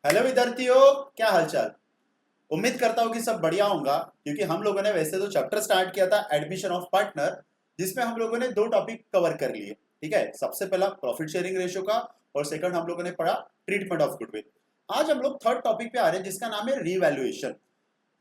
Hello विद्यार्थियों, क्या हालचाल। उम्मीद करता हूँ कि सब बढ़िया होगा, क्योंकि हम लोगों ने वैसे तो चैप्टर स्टार्ट किया था एडमिशन ऑफ पार्टनर, जिसमें हम लोगों ने दो टॉपिक कवर कर लिए। ठीक है, सबसे पहला प्रॉफिट शेयरिंग रेशियो का, और सेकंड हम लोगों ने पढ़ा ट्रीटमेंट ऑफ गुडविल। आज हम लोग थर्ड टॉपिक पे आ रहे हैं, जिसका नाम है रीवैल्यूएशन।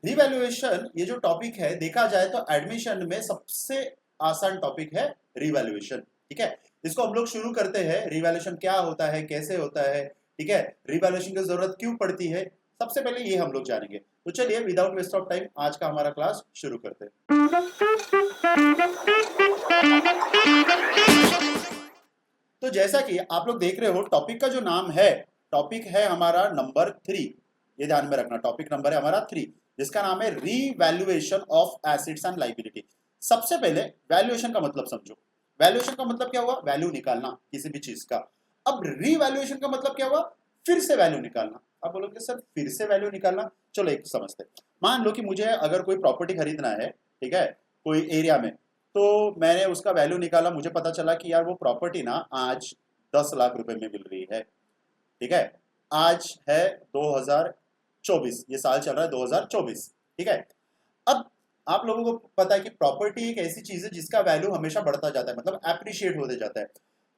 रीवैल्यूएशन ये जो टॉपिक है, देखा जाए तो एडमिशन में सबसे आसान टॉपिक है रीवैल्यूएशन। ठीक है, इसको हम लोग शुरू करते हैं। रीवैल्यूएशन क्या होता है, कैसे होता है, ठीक है, रीवैल्यूएशन की जरूरत क्यों पड़ती है, सबसे पहले ये हम लोग जानेंगे। तो चलिए विदाउट वेस्ट ऑफ टाइम आज का हमारा क्लास शुरू करते हैं। तो जैसा कि आप लोग देख रहे हो, टॉपिक का जो नाम है, टॉपिक है हमारा नंबर 3। ये ध्यान में रखना, टॉपिक नंबर है हमारा 3, जिसका नाम है revaluation of assets and liability. सबसे पहले वैल्यूएशन का मतलब समझो। वैल्यूएशन का मतलब क्या हुआ? वैल्यू निकालना किसी भी चीज का। अब रीवैल्यूएशन का मतलब क्या हुआ? फिर से वैल्यू निकालना। आप बोलोगे सर फिर से वैल्यू निकालना, चलो एक समझते हैं। मान लो कि मुझे अगर कोई प्रॉपर्टी खरीदना है, ठीक है, कोई एरिया में, तो मैंने उसका वैल्यू निकाला, मुझे पता चला कि यार वो प्रॉपर्टी ना आज 10 लाख रुपए में मिल रही है। ठीक है, आज है 2024, ये साल चल रहा है 2024। ठीक है, अब आप लोगों को पता है कि प्रॉपर्टी एक ऐसी चीज है जिसका वैल्यू हमेशा बढ़ता जाता है, मतलब एप्रिशिएट होते जाता है।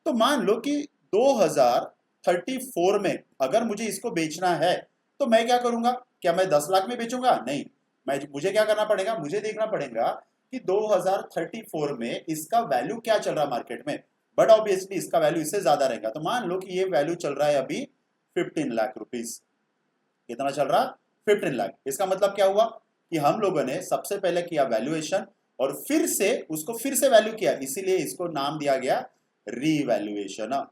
तो मान लो कि 2034 में अगर मुझे इसको बेचना है, तो मैं क्या करूंगा? क्या मैं 10 लाख में बेचूंगा? नहीं, मुझे क्या करना पड़ेगा? मुझे देखना पड़ेगा कि 2034 में इसका वैल्यू क्या चल रहा है मार्केट में। बट ऑब्वियसली इसका वैल्यू इससे ज्यादा रहेगा। तो मान लो कि ये वैल्यू चल रहा है अभी 15 लाख रुपीज। कितना चल रहा? 15 लाख। इसका मतलब क्या हुआ कि हम लोगों ने सबसे पहले किया वैल्यूएशन, और फिर से उसको फिर से वैल्यू किया, इसीलिए इसको नाम दिया गया रीवैल्यूएशन।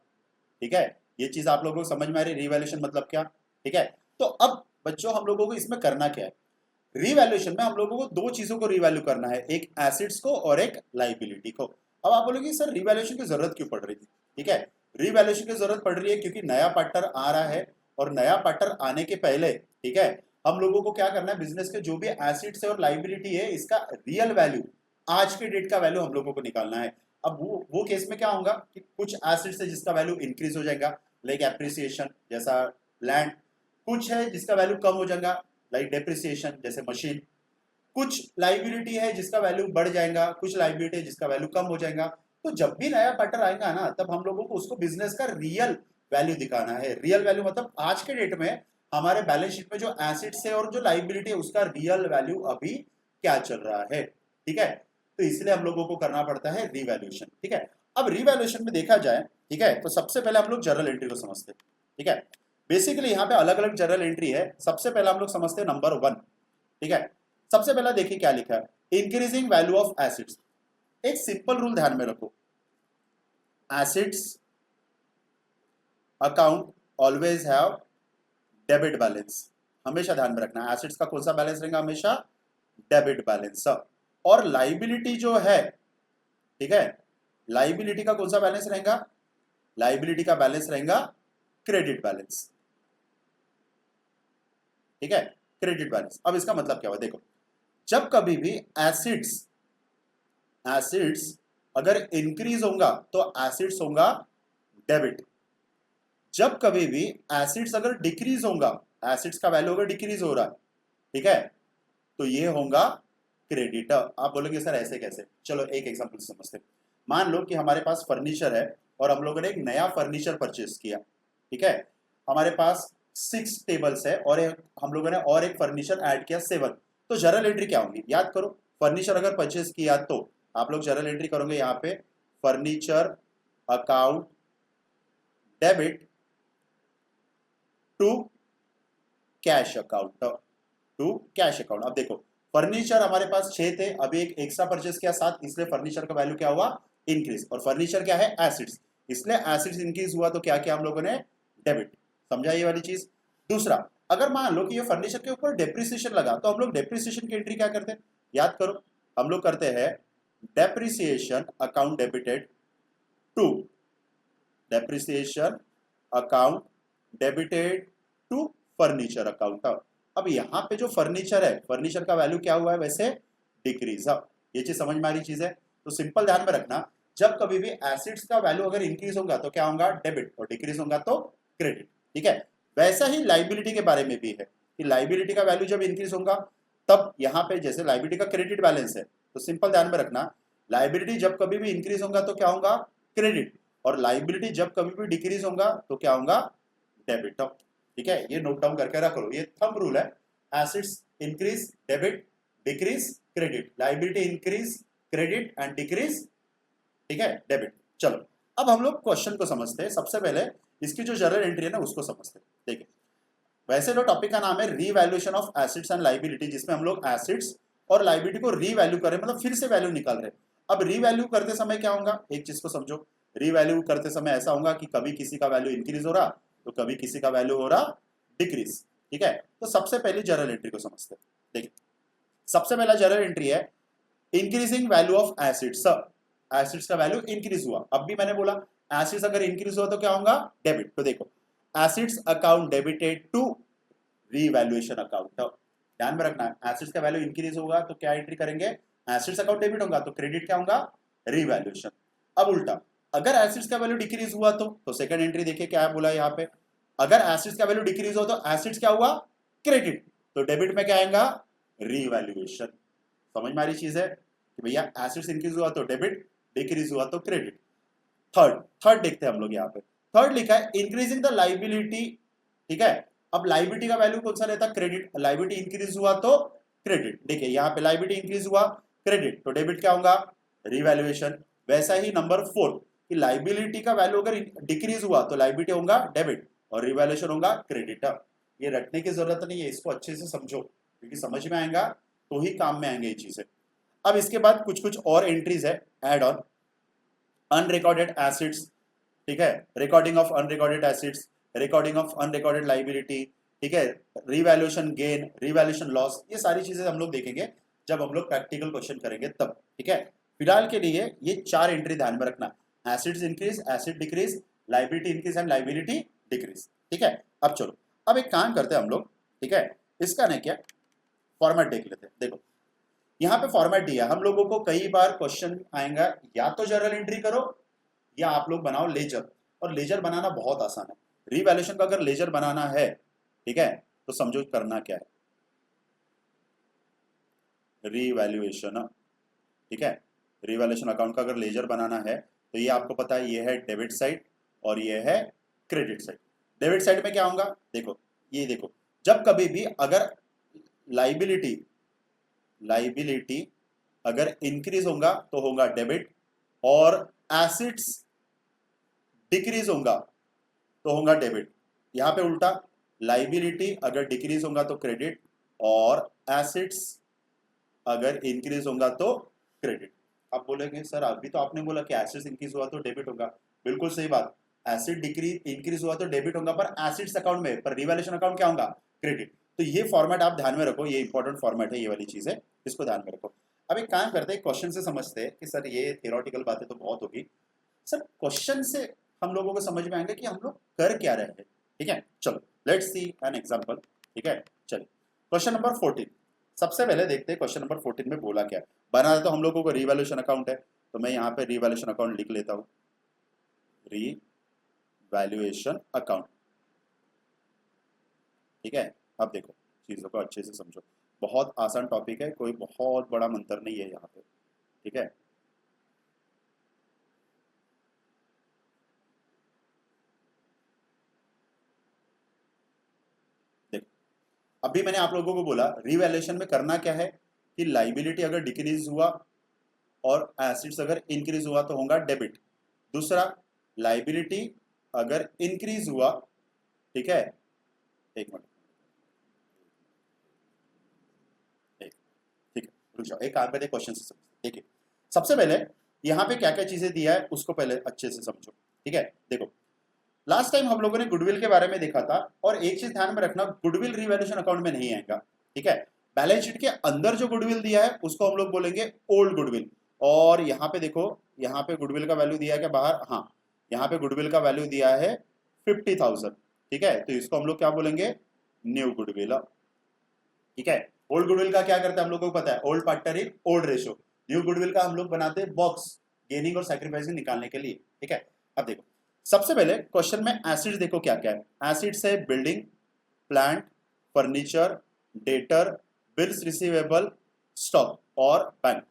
ठीक है, ये चीज आप लोगों को समझ में आ रही है, रीवैल्यूएशन मतलब क्या। ठीक है, तो अब बच्चों हम लोगों को इसमें करना क्या है? रीवैल्यूएशन में हम लोगों को दो चीजों को रिवैल्यू करना है, एक एसिड्स को और एक लाइबिलिटी को। अब आप बोलोगे सर रिवैल्यूएशन की जरूरत क्यों पड़ रही थी? ठीक है, रिवैल्यूएशन की जरूरत पड़ रही है क्योंकि नया पार्टनर आ रहा है, और नया पार्टनर आने के पहले, ठीक है, हम लोगों को क्या करना है? बिजनेस के जो भी एसिड्स है और लाइबिलिटी है, इसका रियल वैल्यू, आज के डेट का वैल्यू हम लोगों को निकालना है। अब वो केस में क्या होगा कि कुछ एसिड्स है जिसका वैल्यू इंक्रीज हो जाएगा, लाइक एप्रिसिएशन जैसा लैंड। कुछ है जिसका वैल्यू कम हो जाएगा, लाइक डेप्रिसिएशन जैसे मशीन। कुछ लाइबिलिटी है जिसका वैल्यू बढ़ जाएगा, कुछ लाइबिलिटी है जिसका वैल्यू कम हो जाएगा। तो जब भी नया पार्टनर आएगा ना, तब हम लोगों को उसको बिजनेस का रियल वैल्यू दिखाना है। रियल वैल्यू मतलब आज के डेट में हमारे बैलेंस शीट में जो एसेट्स है और जो लाइबिलिटी है, उसका रियल वैल्यू अभी क्या चल रहा है। ठीक है, तो इसलिए हम लोगों को करना पड़ता है रिवैल्यूएशन। ठीक है, अब रिवैल्यूएशन में देखा जाए, ठीक है, तो सबसे पहले हम लोग जर्नल एंट्री को समझते हैं। ठीक है, बेसिकली यहाँ पे अलग अलग जर्नल एंट्री है। सबसे पहला हम लोग समझते हैं नंबर 1। ठीक है, सबसे पहला देखिए क्या लिखा है, इंक्रीजिंग वैल्यू ऑफ एसिड्स। एक सिंपल रूल ध्यान में रखो, acids account always have debit balance. हमेशा ध्यान में रखना, एसिड्स का कौन सा बैलेंस रहेगा? हमेशा डेबिट बैलेंस। और लाइबिलिटी जो है, ठीक है, लाइबिलिटी का कौन सा बैलेंस रहेगा? लाइबिलिटी का बैलेंस रहेगा क्रेडिट बैलेंस। ठीक है, क्रेडिट बैलेंस। अब इसका मतलब क्या हुआ, देखो, जब कभी भी एसिड्स एसिड्स अगर इंक्रीज होगा तो एसिड्स होगा डेबिट। जब कभी भी एसिड्स अगर डिक्रीज होगा, एसिड्स का वैल्यू अगर डिक्रीज हो रहा है, ठीक है, तो ये होगा क्रेडिट। आप बोलोगे सर ऐसे कैसे? चलो एक एग्जांपल समझते हैं। मान लो कि हमारे पास फर्नीचर है, और हम लोगों ने एक नया फर्नीचर परचेज किया। ठीक है, हमारे पास 6 टेबल्स है, और हम लोगों ने और एक फर्नीचर ऐड किया 7। तो जर्नल एंट्री क्या होगी? याद करो, फर्नीचर अगर परचेज किया तो आप लोग जर्नल एंट्री करोगे यहाँ पे, furniture account debit to cash account, to cash account. अब देखो, फर्नीचर हमारे पास 6 थे, अभी एक एक्स्ट्रा परचेस किया 7, इसलिए फर्नीचर का वैल्यू क्या हुआ? इंक्रीज। और फर्नीचर क्या है? एसिड्स, इसलिए एसिड्स इंक्रीज हुआ, तो क्या किया हम लोगों ने? डेबिट। समझा ये वाली चीज? दूसरा, अगर मान लो कि ये फर्नीचर के ऊपर डेप्रिसिएशन लगा, तो हम लोग डेप्रिसिएशन की एंट्री क्या करते हैं? याद करो, हम लोग करते हैं depreciation account debited to, depreciation account debited to furniture account. अब यहाँ पे जो फर्नीचर है, फर्नीचर का वैल्यू क्या हुआ है? वैसे डिक्रीज। अब ये चीज समझ में आ रही चीज है? तो सिंपल ध्यान में रखना, जब कभी भी एसिड्स का वैल्यू अगर इंक्रीज होगा तो क्या होगा? डेबिट, और डिक्रीज होगा तो क्रेडिट। ठीक है, वैसा ही लाइबिलिटी के बारे में भी है कि लाइबिलिटी का वैल्यू जब इंक्रीज होगा तब यहाँ पे जैसे लाइबिलिटी का क्रेडिट बैलेंस है तो सिंपल ध्यान में रखना, लाइबिलिटी जब कभी भी इंक्रीज होगा तो क्या होगा, क्रेडिट, और लाइबिलिटी जब कभी भी डिक्रीज होगा तो क्या होगा, डेबिट। ठीक है, ये नोट डाउन करके रख लो, ये थंब रूल है। Assets increase debit, decrease credit, liability increase credit and decrease, ठीक है, डेबिट। चलो अब हम लोग क्वेश्चन को समझते हैं। सबसे पहले इसकी जो जर्नल एंट्री है ना उसको समझते हैं। देखिए वैसे जो टॉपिक का नाम है revaluation of assets and liability, जिसमें हम लोग एसेट्स और लाइबिलिटी को रीवैल्यू करें, मतलब फिर से वैल्यू निकाल रहे हैं। अब रीवैल्यू करते समय क्या होगा, एक चीज को समझो, रीवैल्यू करते समय ऐसा होगा कि कभी किसी का वैल्यू इंक्रीज हो रहा तो कभी किसी का वैल्यू हो रहा डिक्रीज। ठीक है, तो सबसे पहले जर्नल एंट्री को समझते हैं। देखिए सबसे पहला जर्नल एंट्री है increasing value of acids. Acids का वैल्यू इंक्रीज हुआ, अब भी मैंने बोला एसिड्स अगर इंक्रीज हुआ तो क्या होगा, डेबिट। तो देखो assets account debited to revaluation account. ध्यान में रखना एसिड्स का वैल्यू इंक्रीज होगा तो क्या एंट्री करेंगे, एसिड्स अकाउंट डेबिट होगा तो क्रेडिट क्या होगा, रीवैल्यूएशन। अब उल्टा अगर एसिड्स का वैल्यू डिक्रीज हुआ तो सेकंड एंट्री देखिए क्या है बोला यहाँ पे, अगर एसिड्स का वैल्यू डिक्रीज हो तो एसिड्स क्या हुआ, क्रेडिट, तो डेबिट में क्या आएगा, रीवैल्यूएशन। समझ में आ रही चीज है कि भैया एसिड्स इंक्रीज हुआ तो डेबिट, डिक्रीज हुआ तो क्रेडिट। थर्ड देखते हैं हम लोग यहाँ पे, थर्ड लिखा है इंक्रीजिंग द लाइबिलिटी। ठीक है, अब लाइबिलिटी का वैल्यू कौन सा रहता है, क्रेडिट, लाइबिलिटी इंक्रीज हुआ तो क्रेडिट। देखिए यहाँ पे लाइबिलिटी इंक्रीज हुआ क्रेडिट तो डेबिट क्या होगा, रीवैल्यूएशन। वैसा ही नंबर 4 कि लाइबिलिटी का वैल्यू अगर डिक्रीज हुआ तो लाइबिलिटी होगा डेबिट और रिवैल्यूएशन होगा क्रेडिट। ये रटने की जरूरत नहीं है, इसको अच्छे से समझो क्योंकि समझ में आएगा तो ही काम में आएंगे ये चीजें। अब इसके बाद कुछ कुछ और एंट्रीज है, एड ऑन अनरिकॉर्डेड एसिड्स, ठीक है, recording of unrecorded acids, recording of unrecorded liability, ठीक है, रिवैल्यूएशन गेन, रिवैल्यूएशन लॉस, ये सारी चीजें हम लोग देखेंगे जब हम लोग प्रैक्टिकल क्वेश्चन करेंगे तब। ठीक है, फिलहाल के लिए ये 4 एंट्री ध्यान में रखना, acids increase, acid decrease, liability increase and liability decrease. ठीक है, अब चलो अब एक काम करते हैं हम लोग, ठीक है, इसका नहीं क्या फॉर्मेट देख लेते हैं। देखो यहाँ पे फॉर्मेट दिया, हम लोगों को कई बार क्वेश्चन आएगा या तो जर्नल एंट्री करो या आप लोग बनाओ लेजर, और लेजर बनाना बहुत आसान है। रीवैल्यूएशन का अगर लेजर बनाना है, ठीक है, तो समझो करना क्या है, रीवैल्यूएशन, ठीक है, रीवैल्यूएशन अकाउंट का अगर लेजर बनाना है तो ये आपको पता है, ये है डेबिट साइड और ये है क्रेडिट साइड। डेबिट साइड में क्या होगा, देखो ये देखो, जब कभी भी अगर लाइबिलिटी अगर इंक्रीज होगा तो होगा डेबिट और एसिड्स डिक्रीज होगा तो होगा डेबिट। यहां पे उल्टा, लाइबिलिटी अगर डिक्रीज होगा तो क्रेडिट और एसिड्स अगर इंक्रीज होगा तो क्रेडिट। आप बोलेंगे सर अभी तो आपने बोला कि एसिड्स इंक्रीज हुआ तो डेबिट होगा, बिल्कुल सही बात, एसिड डिक्रीज इंक्रीज हुआ तो डेबिट होगा पर एसिड्स अकाउंट में, पर रिवैल्यूएशन अकाउंट क्या होगा, क्रेडिट। तो ये फॉर्मेट आप ध्यान में रखो, ये इंपॉर्टेंट फॉर्मेट है, ये वाली चीज है, इसको ध्यान में रखो। अब एक काम करते हैं, क्वेश्चन से समझते हैं कि सर ये थियोरेटिकल बातें तो बहुत होगी, सर क्वेश्चन से हम लोगों को समझ में आएंगे कि हम लोग कर क्या रहे हैं। ठीक है, चलो लेट्स सी एन एग्जांपल। ठीक है, चलिए क्वेश्चन नंबर 14, सबसे पहले देखते हैं क्वेश्चन नंबर 14 में बोला क्या है। बनाना तो हम लोगों को रिवैल्यूएशन अकाउंट है, तो मैं यहाँ पे रिवैल्यूएशन अकाउंट लिख लेता हूँ, रिवैल्यूएशन अकाउंट। ठीक है, अब देखो चीज़ों को अच्छे से समझो, बहुत आसान टॉपिक है, कोई बहुत बड़ा मंत्र नहीं है यहाँ पे। ठीक है, देखो अभी मैंने आप लोगों को बोला रिवैल्यूएशन में करना क्या है कि लाइबिलिटी अगर डिक्रीज हुआ और एसिड्स अगर इंक्रीज हुआ तो होगा डेबिट। दूसरा, लाइबिलिटी अगर इंक्रीज हुआ, ठीक है, एक मिनट, ठीक है, रुक जाओ, एक काम करते क्वेश्चन से समझते। देखिए सबसे पहले यहाँ पे क्या क्या चीजें दिया है उसको पहले अच्छे से समझो। ठीक है, देखो लास्ट टाइम हम लोगों ने गुडविल के बारे में देखा था, और एक चीज ध्यान में रखना, गुडविल रिवैल्यूएशन अकाउंट में नहीं आएगा। ठीक है, बैलेंस शीट के अंदर जो गुडविल दिया है उसको हम लोग बोलेंगे ओल्ड गुडविल, और यहाँ पे देखो, यहाँ पे गुडविल का वैल्यू दिया है क्या बाहर, हाँ, यहाँ पे गुडविल का वैल्यू दिया है 50,000। ठीक है, तो इसको हम लोग क्या बोलेंगे, न्यू गुडविल। ठीक है, ओल्ड गुडविल का क्या करते हैं हम लोगों को पता है, old partner in old ratio. New goodwill का हम लोग बनाते हैं बॉक्स गेनिंग और सैक्रिफाइसिंग निकालने के लिए। ठीक है, अब देखो सबसे पहले क्वेश्चन में एसिड देखो क्या क्या है। एसिड से building, plant, furniture, debtor, bills receivable, stock और बैंक।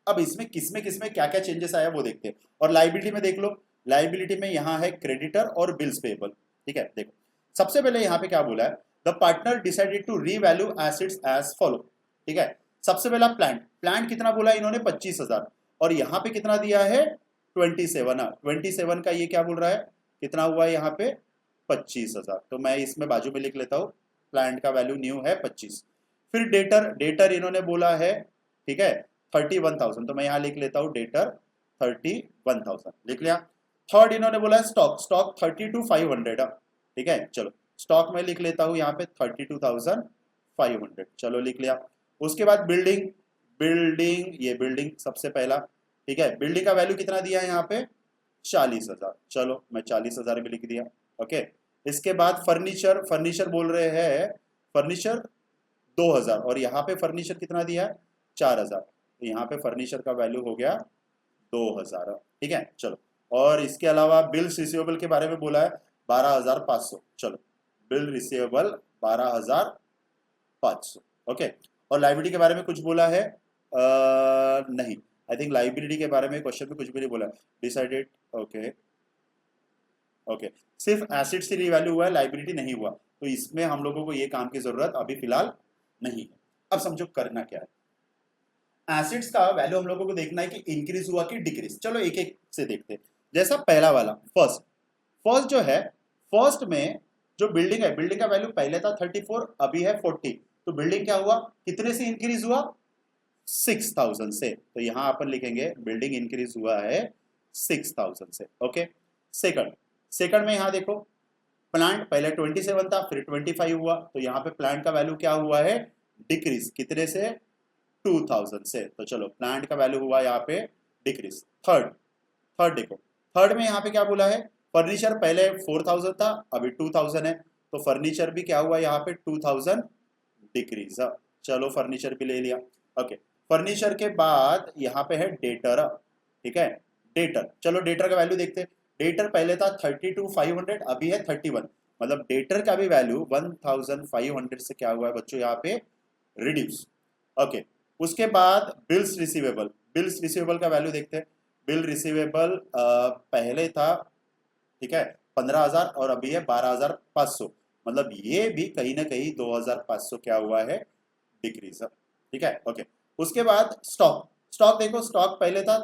अब इसमें किसमें क्या क्या चेंजेस आया वो देखते हैं। और लाइबिलिटी में देख लो, लाइबिलिटी में यहाँ है क्रेडिटर और बिल्स पेएबल। ठीक है, देखो सबसे पहले यहाँ पे क्या बोला है, the partner decided to revalue assets as follow. ठीक है, सबसे पहला प्लांट, प्लांट कितना बोला इन्होंने 25,000, और यहाँ पे कितना दिया है 27। 27 का ये क्या बोल रहा है, कितना हुआ यहाँ पे 25,000। तो मैं इसमें बाजू में लिख लेता हूँ, प्लांट का वैल्यू न्यू है 25। फिर डेटर, डेटर इन्होंने बोला है, ठीक है 31,000, तो मैं यहाँ लिख लेता हूँ डेटर 31,000 लिख लिया। थर्ड इन्होंने बोला है स्टॉक, स्टॉक 32,500। ठीक है, चलो स्टॉक में लिख लेता हूँ यहाँ पे 32,500, चलो लिख लिया। उसके बाद बिल्डिंग, बिल्डिंग ये बिल्डिंग सबसे पहला, ठीक है बिल्डिंग का वैल्यू कितना दिया है यहाँ पे 40,000, चलो मैं 40,000 भी लिख दिया। ओके, इसके बाद फर्नीचर, फर्नीचर बोल रहे हैं फर्नीचर 2,000, और यहाँ पे फर्नीचर कितना दिया है 4,000, तो यहाँ पे फर्नीचर का वैल्यू हो गया 2,000। ठीक है, चलो और इसके अलावा बिल्स रिसीवेबल के बारे में बोला है 12,500, चलो बिल रिसीवेबल 12,500। ओके, और लाइबिलिटी के बारे में कुछ बोला है नहीं, आई थिंक लाइबिलिटी के बारे में क्वेश्चन में कुछ भी नहीं बोला, डिसाइडेड। ओके ओके, सिर्फ एसिड से रिवैल्यू हुआ है, लाइबिलिटी नहीं हुआ, तो इसमें हम लोगों को ये काम की जरूरत अभी फिलहाल नहीं है। अब समझो करना क्या है, एसिड्स का वैल्यू हम लोगों को देखना है कि इंक्रीज हुआ कि डिक्रीज। चलो एक एक से देखते हैं। जैसा पहला वाला फर्स्ट, फर्स्ट जो है, फर्स्ट में जो बिल्डिंग है, बिल्डिंग का वैल्यू पहले था 34, अभी है 40, तो बिल्डिंग क्या हुआ, कितने से इंक्रीज हुआ 6,000 से, तो यहां अपन लिखेंगे बिल्डिंग इंक्रीज हुआ है 6,000 से। ओके, सेकंड, सेकंड में यहां देखो प्लांट पहले 27 था, फिर 25 हुआ, तो यहाँ पे प्लांट का वैल्यू क्या हुआ है डिक्रीज, कितने से 2,000 से, तो चलो प्लांट का वैल्यू हुआ यहाँ पे डिक्रीज। थर्ड, थर्ड देखो, थर्ड में यहाँ पे क्या बोला है, फर्नीचर पहले 4,000 था, अभी 2,000 है, तो फर्नीचर भी क्या हुआ यहाँ पे 2,000 डिक्रीज। चलो फर्नीचर भी ले लिया। ओके, फर्नीचर के बाद यहाँ पे है डेटर। ठीक है, डेटर, चलो डेटर का वैल्यू देखते हैं। डेटर पहले था 32,500, अभी है 31, मतलब डेटर का भी वैल्यू 1,500 से क्या हुआ है बच्चों यहाँ पे रिड्यूस। ओके, उसके बाद बिल्स रिसीवेबल, बिल्स रिसीवेबल का वैल्यू देखते हैं। बिल रिसीवेबल पहले था, ठीक है 15,000, और अभी है 12,500, मतलब ये भी कहीं ना कहीं 2,500 क्या हुआ है डिक्रीज। ठीक है, ओके, उसके बाद स्टॉक, स्टॉक देखो स्टॉक पहले था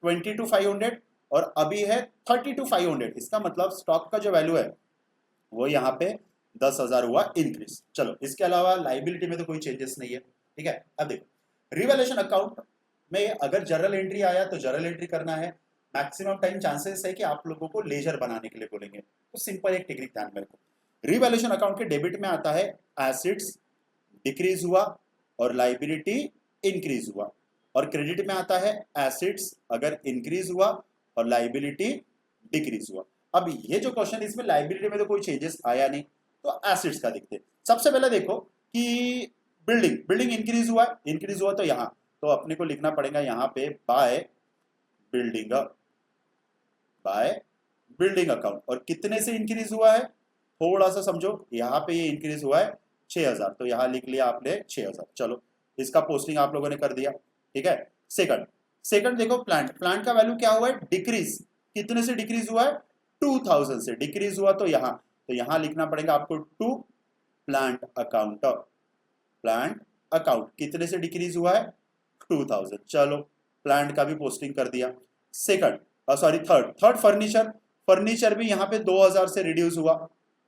22,500 और अभी है 32,500, इसका मतलब स्टॉक का जो वैल्यू है वो यहाँ पे 10,000 हुआ इंक्रीज। चलो इसके अलावा लाइबिलिटी में तो कोई चेंजेस नहीं है। ठीक है, अब देखो रिवैल्यूएशन अकाउंट में अगर जर्नल एंट्री आया तो जर्नल एंट्री करना है। मैक्सिमम टाइम चांसेस है कि आप लोगों को लेजर बनाने के लिए बोलेंगे, तो सिंपल एक टेक्निक ध्यान में रखो। रिवैल्यूएशन अकाउंट के डेबिट में आता है एसिड्स डिक्रीज हुआ और लाइबिलिटी इंक्रीज हुआ, और क्रेडिट में आता है एसिड्स अगर इंक्रीज हुआ और लाइबिलिटी डिक्रीज हुआ। अब ये जो क्वेश्चन, इसमें लाइबिलिटी में तो कोई चेंजेस आया नहीं, तो एसिड्स का देखते हैं। सबसे पहले देखो कि बिल्डिंग, बिल्डिंग इंक्रीज हुआ, इंक्रीज हुआ तो यहाँ तो अपने को लिखना पड़ेगा यहाँ पे by building, by building account, और कितने से इंक्रीज हुआ है थोड़ा सा समझो, यहाँ पे ये इंक्रीज हुआ है 6,000, तो यहाँ लिख लिया आपने 6,000। चलो इसका पोस्टिंग आप लोगों ने कर दिया। ठीक है, सेकंड, सेकंड देखो प्लांट, प्लांट का वैल्यू क्या हुआ है डिक्रीज, कितने से डिक्रीज हुआ है 2,000 से डिक्रीज हुआ, तो यहाँ लिखना पड़ेगा आपको to plant account, plant account कितने से डिक्रीज हुआ है 2,000। चलो प्लांट का भी पोस्टिंग कर दिया। Second sorry third, third furniture, furniture भी यहाँ पे 2,000 से रिड्यूस हुआ।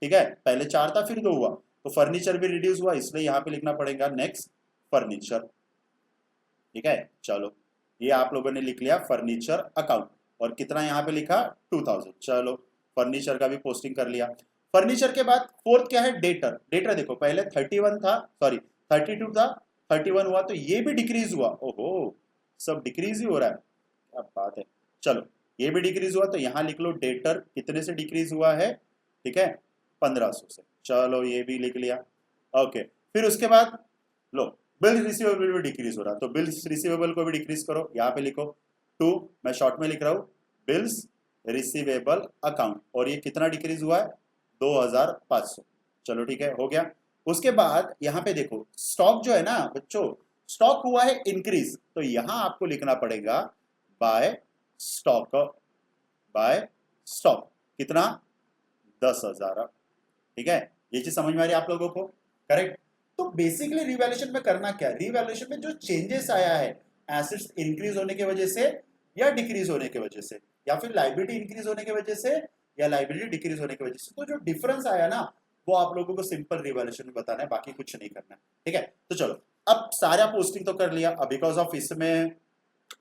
ठीक है, पहले 4 था फिर 2 हुआ, तो फर्नीचर भी रिड्यूस हुआ, इसलिए यहाँ पे लिखना पड़ेगा नेक्स्ट फर्नीचर। ठीक है, चलो ये आप लोगों ने लिख लिया फर्नीचर अकाउंट, और कितना यहाँ पे लिखा 2,000। चलो फर्नीचर का भी पोस्टिंग कर लिया। फर्नीचर के बाद फोर्थ क्या है डेटर, डेटर देखो पहले 31 था, सॉरी 32 था, 31 हुआ, तो ये भी डिक्रीज हुआ। ओहो, सब डिक्रीज ही हो रहा है, क्या बात है। चलो ये भी डिक्रीज हुआ, तो यहाँ लिख लो डेटर कितने से डिक्रीज हुआ है, ठीक है 1,500 से। चलो ये भी लिख लिया। ओके, फिर उसके बाद लो बिल रिसीवेबल भी डिक्रीज हो रहा, तो बिल्स रिसीवेबल को भी डिक्रीज करो, यहाँ पे लिखो 2, मैं शॉर्ट में लिख रहा हूँ बिल्स रिसीवेबल अकाउंट, और ये कितना डिक्रीज हुआ है 2500। चलो ठीक है, हो गया। उसके बाद यहाँ पे देखो स्टॉक जो है ना बच्चों, स्टॉक हुआ है इंक्रीज, तो यहां आपको लिखना पड़ेगा बाय स्टॉक, बाय स्टॉक कितना 10,000। ठीक है, ये चीज समझ में आ रही है आप लोगों को, करेक्ट। तो बेसिकली रिवैल्यूएशन में करना क्या है, रिवैल्यूएशन में जो चेंजेस आया है एसेट्स इंक्रीज होने की वजह से या डिक्रीज होने की वजह से, या फिर लाइबिलिटी इंक्रीज होने की वजह से या लाइबिलिटी डिक्रीज होने की वजह से, तो जो डिफरेंस आया ना वो आप लोगों को सिंपल रिवैल्यूएशन में बताना है, बाकी कुछ नहीं करना है। ठीक है, तो चलो अब सारा पोस्टिंग तो कर लिया, अब बिकॉज ऑफ इसमें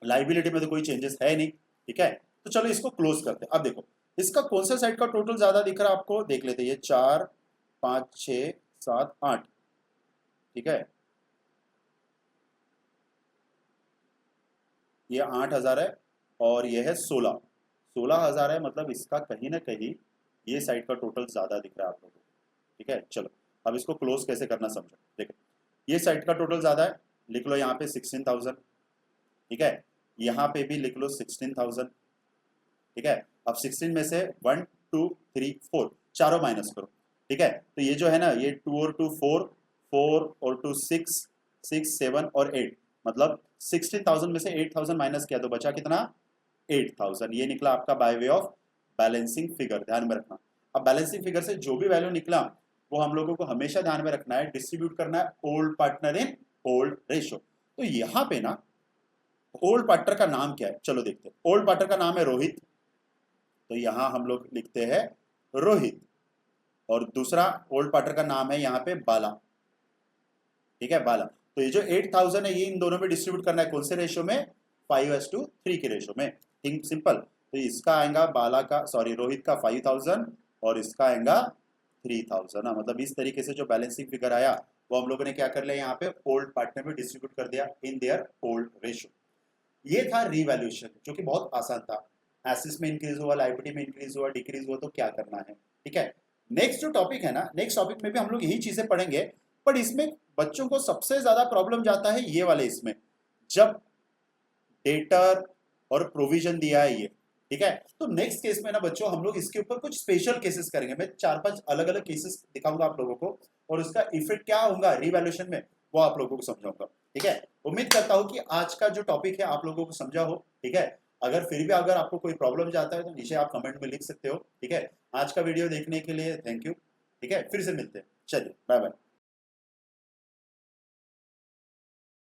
लाइबिलिटी में तो कोई चेंजेस है नहीं। ठीक है, तो चलो इसको क्लोज करते हैं। अब देखो इसका कौन सा साइड का टोटल ज्यादा दिख रहा है आपको, देख लेते हैं। ये 4 5 6 7 8, ठीक है, ये 8,000 है और ये है 16,000 है, मतलब इसका कहीं ना कहीं ये साइड का टोटल ज्यादा दिख रहा है आप लोगों को। ठीक है, चलो अब इसको क्लोज कैसे करना समझो। देखो ये साइड का टोटल ज्यादा है, लिख लो यहाँ पे 16,000। ठीक है, यहाँ पे भी लिख लो 16,000। ठीक है, अब 16 में से 1 2 3 4 चारों माइनस करो। ठीक है, तो ये जो है ना, ये 2 और 2 4, 4 और 2 6, 6 7 और 8, मतलब 16,000 में से 8,000 माइनस किया तो बचा कितना 8,000। ये निकला आपका by way of balancing figure, ध्यान में रखना। अब बैलेंसिंग फिगर से जो भी वैल्यू निकला वो हम लोगों को हमेशा ध्यान में रखना है, डिस्ट्रीब्यूट करना है old partner in old ratio. तो यहाँ पे ना ओल्ड पार्टनर का नाम क्या है, चलो देखते हैं। ओल्ड पार्टनर का नाम है रोहित, तो यहां हम लोग लिखते हैं रोहित, और दूसरा ओल्ड पार्टनर का नाम है यहाँ पे बाला। ठीक है, बाला। तो ये जो 8,000 है ये इन दोनों में डिस्ट्रीब्यूट करना है, कौन से रेशो में 5:3 के रेशो में। थिंक सिंपल, तो इसका आएगा बाला का, सॉरी रोहित का 5,000 और इसका आएगा 3,000। मतलब इस तरीके से जो बैलेंसिंग फिगर आया वो हम लोगों ने क्या कर लिया, यहाँ पे ओल्ड पार्टनर में डिस्ट्रीब्यूट कर दिया इन देयर ओल्ड रेशो। ये था रिवैल्यूएशन, जो कि बहुत आसान था। एसेट्स में इंक्रीज हुआ, लायबिलिटी में इंक्रीज हुआ, डिक्रीज हुआ, तो क्या करना है। ठीक है, नेक्स्ट जो टॉपिक है ना, नेक्स्ट टॉपिक में भी हम लोग यही चीजें पढ़ेंगे, पर इसमें बच्चों को सबसे ज्यादा प्रॉब्लम जाता है ये वाले इसमें, जब डेटर और प्रोविजन दिया है ये। ठीक है, तो नेक्स्ट केस में ना बच्चों हम लोग इसके ऊपर कुछ स्पेशल केसेस करेंगे। मैं 4-5 अलग अलग केसेस दिखाऊंगा आप लोगों को, और उसका इफेक्ट क्या होगा रिवैल्यूएशन में वो आप लोगों को समझाऊंगा। ठीक है, उम्मीद करता हूं कि आज का जो टॉपिक है आप लोगों को समझा हो। ठीक है, अगर फिर भी अगर आपको कोई प्रॉब्लम जाता है तो नीचे आप कमेंट में लिख सकते हो। ठीक है, आज का वीडियो देखने के लिए थैंक यू। ठीक है, फिर से मिलते हैं, चलिए बाय बाय।